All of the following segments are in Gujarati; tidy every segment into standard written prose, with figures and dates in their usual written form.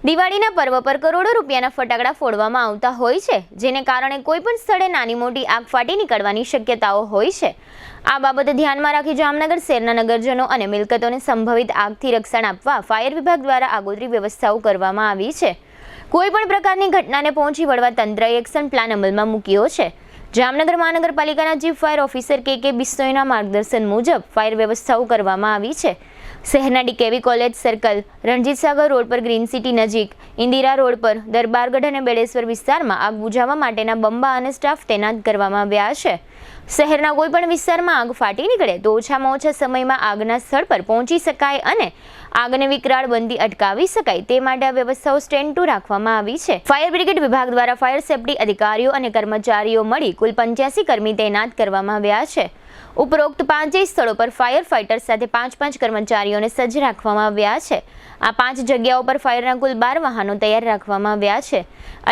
દિવાળીના પર્વ પર કરોડો રૂપિયાના ફટાકડા ફોડવામાં આવતા હોય છે, જેને કારણે કોઈપણ સ્થળે નાની મોટી આગ ફાટી નીકળવાની શક્યતાઓ હોય છે। આ બાબતે ધ્યાનમાં રાખી જામનગર શહેરના નગરજનો અને મિલકતોને સંભવિત આગથી રક્ષણ આપવા ફાયર વિભાગ દ્વારા આગોતરી વ્યવસ્થાઓ કરવામાં આવી છે। કોઈપણ પ્રકારની ઘટનાને પહોંચી વળવા તંત્રએ એક્શન પ્લાન અમલમાં મૂક્યો છે। જામનગર મહાનગરપાલિકાના ચીફ ફાયર ઓફિસર કે બિશ્નોઈના માર્ગદર્શન મુજબ ફાયર વ્યવસ્થાઓ કરવામાં આવી છે। શહેરના DKV college circle, Ranjit Sagar road પર ગ્રીન સિટી નજીક, ઇન્દિરા રોડ પર, દરબારગઢ અને બેડેશ્વર વિસ્તારમાં આગ બુઝાવવા માટેના બંબા અને સ્ટાફ તૈનાત કરવામાં આવ્યા છે। શહેરના કોઈપણ વિસ્તારમાં આગ ફાટી નીકળે તો ઓછામાં ઓછા સમયમાં આગના સ્થળ પર પહોંચી શકાય અને આગને વિકરાળ બનતી અટકાવી શકાય તે માટે આ વ્યવસ્થાઓ સ્ટેન્ડ ટુ રાખવામાં આવી છે। ફાયર બ્રિગેડ વિભાગ દ્વારા ફાયર સેફટી અધિકારીઓ અને કર્મચારીઓ મળી કુલ 85 કર્મી તૈનાત કરવામાં આવ્યા છે। ઉપરોક્ત 5 સ્થળો પર ફાયર ફાઇટર સાથે 5 કર્મચારીઓને સજ્જ રાખવામાં આવ્યા છે। આ 5 જગ્યાઓ પર ફાયરના કુલ 12 વાહનો તૈયાર રાખવામાં આવ્યા છે।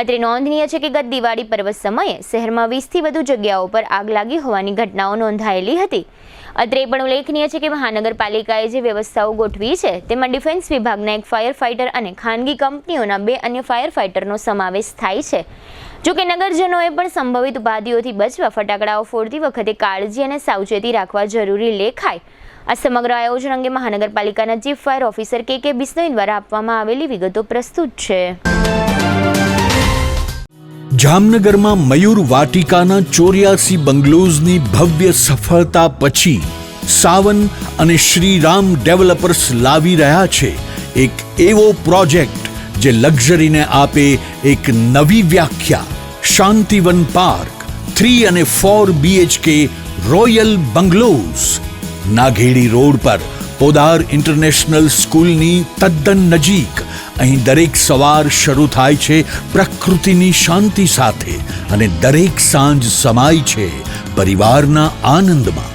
અત્રે નોંધનીય છે કે ગત દિવાળી પર્વ સમયે શહેરમાં 20થી વધુ જગ્યાઓ પર આગ લાગી હોવાની ઘટનાઓ નોંધાયેલી હતી। અત્રે પણ ઉલ્લેખનીય છે કે મહાનગરપાલિકાએ જે વ્યવસ્થાઓ ગોઠવી છે તેમાં ડિફેન્સ વિભાગના એક ફાયર ફાઇટર અને ખાનગી કંપનીઓના 2 અન્ય ફાયર ફાઇટરનો સમાવેશ થાય છે। જોકે નગરજનોએ પણ સંભવિત ઉપાધિઓથી બચવા ફટાકડાઓ ફોડતી વખતે કાળજી અને સાવચેતી રાખવા જરૂરી લેખાય। આ સમગ્ર આયોજન અંગે મહાનગરપાલિકાના ચીફ ફાયર ઓફિસર કે બિશ્નોઈ દ્વારા આપવામાં આવેલી વિગતો પ્રસ્તુત છે। જામનગરમાં મયુર વાટિકાના 84 બંગલોઝની ભવ્ય સફળતા પછી સાવન અને શ્રીરામ ડેવલપર્સ લાવી રહ્યા છે એક એવો પ્રોજેક્ટ જે લક્ઝરીને આપે એક નવી વ્યાખ્યા। શાંતિવન પાર્ક 3 અને 4 BHK રોયલ બંગલોઝ, નાઘેડી રોડ પર પોદાર ઇન્ટરનેશનલ સ્કૂલની તદ્દન નજીક। અહીં દરેક સવાર શરૂ થાય છે પ્રકૃતિની શાંતિ સાથે અને દરેક સાંજ સમાય છે પરિવારના આનંદમાં।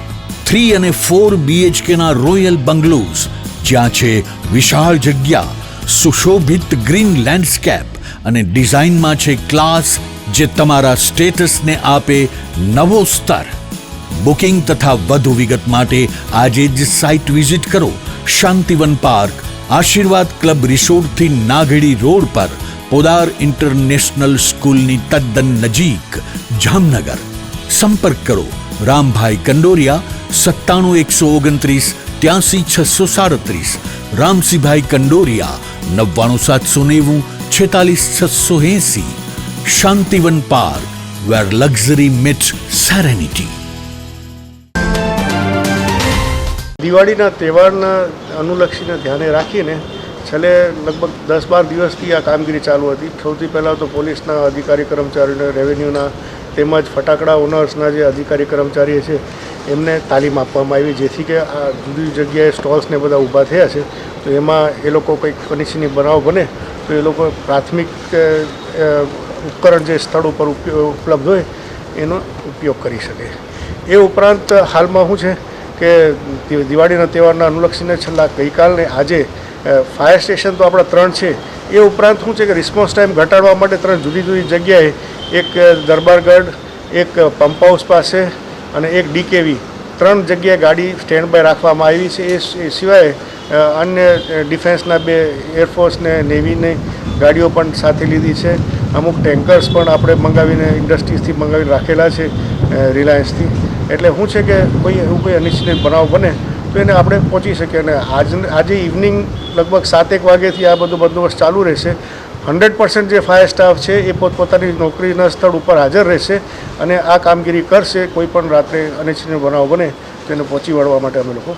3 અને 4 BHKના રોયલ બંગલોઝ, જ્યાં છે વિશાળ જગ્યા, સુશોભિત ગ્રીન લેન્ડસ્કેપ અને ડિઝાઇનમાં છે ક્લાસ જે તમારા સ્ટેટસને આપે નવો સ્તર। બુકિંગ તથા વધુ વિગત માટે આજે જ સાઇટ વિઝિટ કરો। શાંતિવન પાર્ક, આશીર્વાદ ક્લબ રિસોર્ટથી નાઘેડી રોડ પર, પોદાર ઇન્ટરનેશનલ સ્કૂલની તદ્દન નજીક, જામનગર। સંપર્ક કરો Rambhai Kandoriya 97 129 83 637, Ramsinhbhai Kandoriya 99 790 46 680। Shantivan park, where luxury meets serenity। દિવાળીના તહેવારના અનુલક્ષીને ધ્યાને રાખીને છેલ્લે લગભગ 10-12 દિવસથી આ કામગીરી ચાલુ હતી। સૌથી પહેલાં તો પોલીસના અધિકારી કર્મચારીઓને, રેવન્યુના તેમજ ફટાકડા ઓનર્સના જે અધિકારી કર્મચારીઓ છે એમને તાલીમ આપવામાં આવી, જેથી કે આ જુદી જગ્યાએ સ્ટોલ્સને બધા ઊભા થયા છે તો એમાં એ લોકો કંઈક અનિચ્છનીય બનાવ બને તો એ લોકો પ્રાથમિક ઉપકરણ જે સ્થળ ઉપર ઉપલબ્ધ હોય એનો ઉપયોગ કરી શકે। એ ઉપરાંત હાલમાં શું છે કે દિવાળીના તહેવારના અનુલક્ષીને છેલ્લા ગઈકાલને આજે ફાયર સ્ટેશન તો આપણા 3 છે, એ ઉપરાંત શું છે કે રિસ્પોન્સ ટાઈમ ઘટાડવા માટે 3 જુદી જુદી જગ્યાએ, એક દરબારગઢ, એક પંપ હાઉસ પાસે અને એક ડીકેવી, 3 જગ્યાએ ગાડી સ્ટેન્ડ બાય રાખવામાં આવી છે। એ સિવાય અન્ય ડિફેન્સના 2 એરફોર્સને, નેવીની ગાડીઓ પણ સાથે લીધી છે। અમુક ટેન્કર્સ પણ આપણે મંગાવીને ઇન્ડસ્ટ્રીઝથી મંગાવીને રાખેલા છે રિલાયન્સથી। એટલે શું છે કે કોઈ અનિચ્છનીય બનાવ બને તો એને આપણે પહોંચી શકીએ। અને આજે ઇવનિંગ લગભગ 7-1 વાગ્યાથી આ બધો બંદોબસ્ત ચાલુ રહેશે। 100% જે ફાયર સ્ટાફ છે એ પોતપોતાની નોકરીના સ્થળ ઉપર હાજર રહેશે અને આ કામગીરી કરશે। કોઈ પણ રાત્રે અનિચ્છનીય બનાવ બને તો એને પહોંચી વળવા માટે અમે લોકો